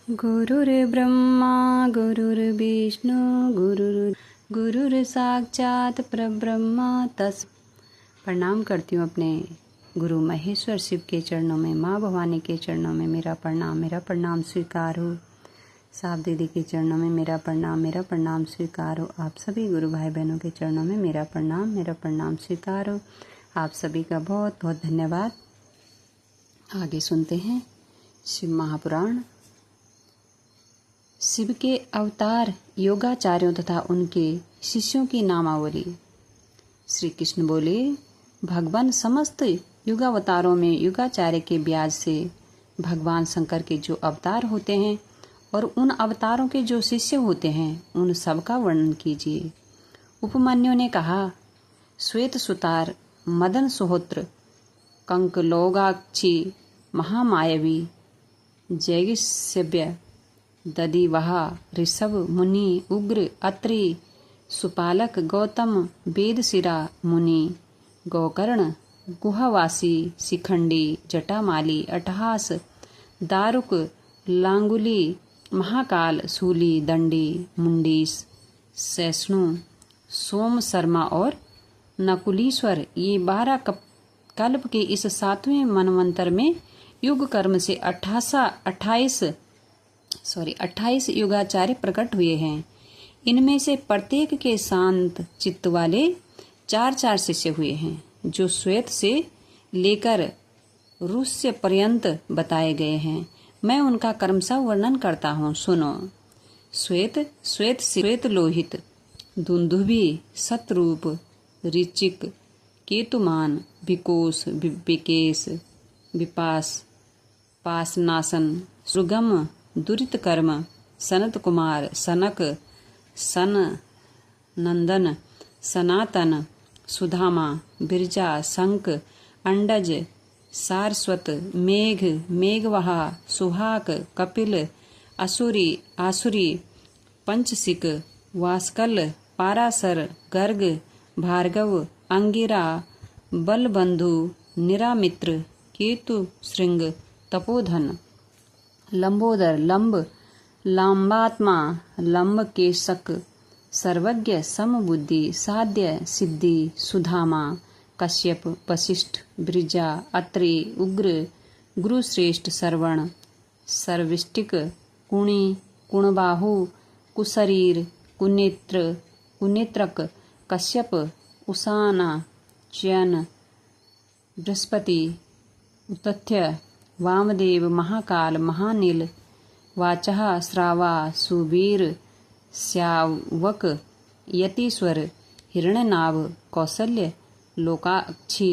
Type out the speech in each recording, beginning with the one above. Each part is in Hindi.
गुरुर्ब्रह्मा गुरुर्विष्णु गुरुर साक्षात परब्रह्म तस्। प्रणाम करती हूँ अपने गुरु महेश्वर शिव के चरणों में, माँ भवानी के चरणों में मेरा प्रणाम स्वीकार हो। साहब दीदी के चरणों में मेरा प्रणाम स्वीकार हो। आप सभी गुरु भाई बहनों के चरणों में मेरा प्रणाम स्वीकार हो। आप सभी का बहुत बहुत धन्यवाद। आगे सुनते हैं शिव महापुराण। शिव के अवतार, योगाचार्यों तथा उनके शिष्यों की नामावली। श्री कृष्ण बोले, भगवान समस्त युगावतारों में युगाचार्य के ब्याज से भगवान शंकर के जो अवतार होते हैं और उन अवतारों के जो शिष्य होते हैं उन सब का वर्णन कीजिए। उपमन्यु ने कहा, श्वेत सुतार, मदन सुहोत्र, कंकलोगाक्षी, महामायवी, जैगिष्यव्य, दधिवहा, ऋषभ मुनि, उग्र, अत्रि, सुपालक, गौतम, वेदशिरा मुनि, गोकर्ण, गुहावासी, शिखंडी, जटामाली, अट्टहास, दारुक, लांगुली, महाकाल, सूली, दंडी, मुंडीस, सैष्णु, सोम शर्मा और नकुलीश्वर, ये 12 कल्प के इस 7वें मनवंतर में युग कर्म से 28 युगाचार्य प्रकट हुए हैं। इनमें से प्रत्येक के शांत चित्त वाले 4 शिष्य हुए हैं, जो श्वेत से लेकर रुष्य पर्यंत बताए गए हैं। मैं उनका क्रमशः वर्णन करता हूँ, सुनो। श्वेत लोहित, दुंदुभि, सतरूप, ऋचिक, केतुमान, विकोष, विकेश, विपास, पासनासन, सुगम, दुरित कर्म, सनत कुमार, सनक, सन नंदन, सनातन, सुधामा, बिरजा, शंक, अंडज, सारस्वत, मेघ, मेघवहा, सुहाक, कपिल, आसुरी, पंचसिक, वास्कल, पारासर, गर्ग, भार्गव, अंगिरा, बलबंधु, निरामित्र, केतु, श्रृंग, तपोधन, लंबोदर, लंब, लांबात्मा, लंबकेशक, सर्वज्ञ, समबुद्धि, साध्य, सिद्धि, सुधामा, कश्यप, वशिष्ठ, ब्रिजा, अत्रि, उग्र, गुरुश्रेष्ठ, श्रवण, सर्विष्टिक, कुणी, कुणबाहु, कुशरीर, कुनेत्रक, कश्यप, उसाना, च्यन, बृहस्पति, उतथ्य, वामदेव, महाकाल, महानील, वाचः, श्रावा, सुवीर, श्यावक, यतीश्वर, हिरण्यनाभ, कौसल्य, लोकाक्षी,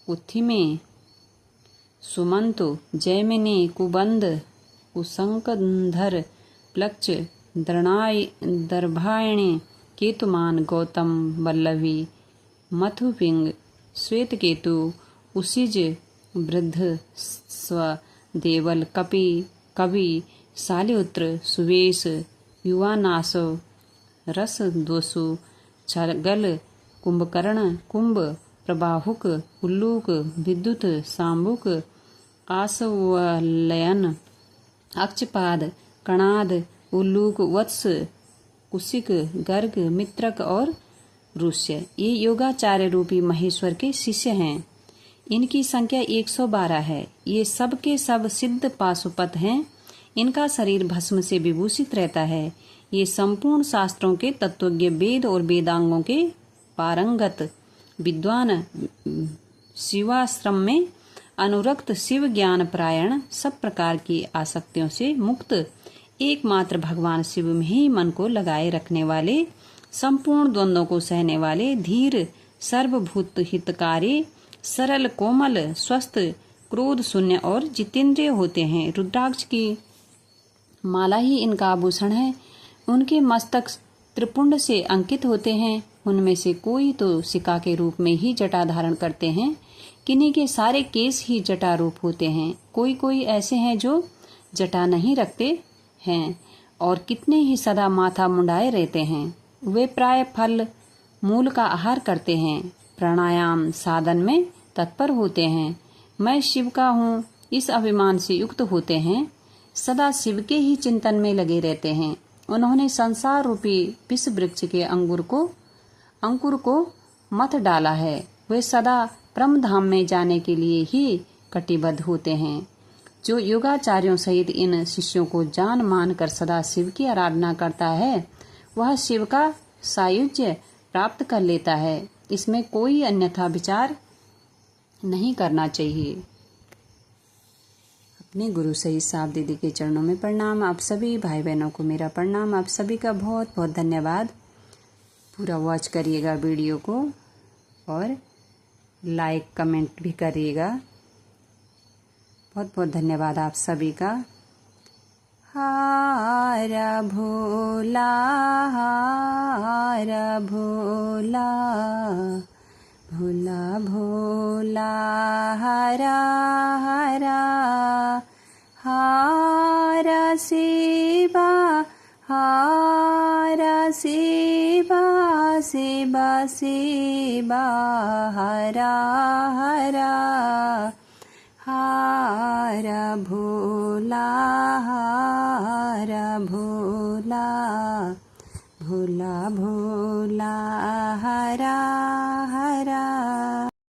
उत्थिमे, सुमंतु, जैमिनी, कुबंध, कुशंकधर, प्लक्ष, दर्भायणी, केतुमान, गौतम, वल्लभी, मथुपिंग, श्वेतकेतु, उसिज, वृद्ध, स्व, देवल, कवि, शालिहोत्र, सुवेश, युवानासव, रसद्वसु, छगल, कुंभकर्ण, कुंभ, प्रबाहुक, उल्लूक, विद्युत, शाम्बुक, आसवलयन, अक्षपाद, कणाद, उल्लूक, वत्स, कुशिक, गर्ग, मित्रक और रुष्य, ये योगाचार्य रूपी महेश्वर के शिष्य हैं। इनकी संख्या 112 है। ये सब के सब सिद्ध पाशुपत हैं। इनका शरीर भस्म से विभूषित रहता है। ये संपूर्ण शास्त्रों के तत्वज्ञ, वेद और वेदांगों के पारंगत विद्वान, शिवाश्रम में अनुरक्त, शिव ज्ञान परायण, सब प्रकार की आसक्तियों से मुक्त, एकमात्र भगवान शिव में ही मन को लगाए रखने वाले, संपूर्ण द्वंद्वों को सहने वाले, धीर, सर्वभूत हितकारी, सरल, कोमल, स्वस्थ, क्रोध शून्य और जितेंद्रिय होते हैं। रुद्राक्ष की माला ही इनका आभूषण है। उनके मस्तक त्रिपुंड से अंकित होते हैं। उनमें से कोई तो सिका के रूप में ही जटा धारण करते हैं, किन्हीं के सारे केस ही जटा रूप होते हैं। कोई ऐसे हैं जो जटा नहीं रखते हैं और कितने ही सदा माथा मुंडाए रहते हैं। वे प्राय फल मूल का आहार करते हैं, प्राणायाम साधन में तत्पर होते हैं। मैं शिव का हूँ, इस अभिमान से युक्त होते हैं। सदा शिव के ही चिंतन में लगे रहते हैं। उन्होंने संसार रूपी विष वृक्ष के अंकुर को मत डाला है। वे सदा परम धाम में जाने के लिए ही कटिबद्ध होते हैं। जो योगाचार्यों सहित इन शिष्यों को जान मान कर सदा शिव की आराधना करता है, वह शिव का सायुज्य प्राप्त कर लेता है। इसमें कोई अन्यथा विचार नहीं करना चाहिए। अपने गुरु सहित साहब दीदी के चरणों में प्रणाम। आप सभी भाई बहनों को मेरा प्रणाम। आप सभी का बहुत बहुत धन्यवाद। पूरा वॉच करिएगा वीडियो को और लाइक कमेंट भी करिएगा। बहुत बहुत धन्यवाद आप सभी का। हारा भोला हारा भोला, भोला भोला हरा हरा, हारा शिवा हारा शिवा, शिवा शिवा हरा हरा, हारा भोला हारा भोला, भोला भोला हरा हरा।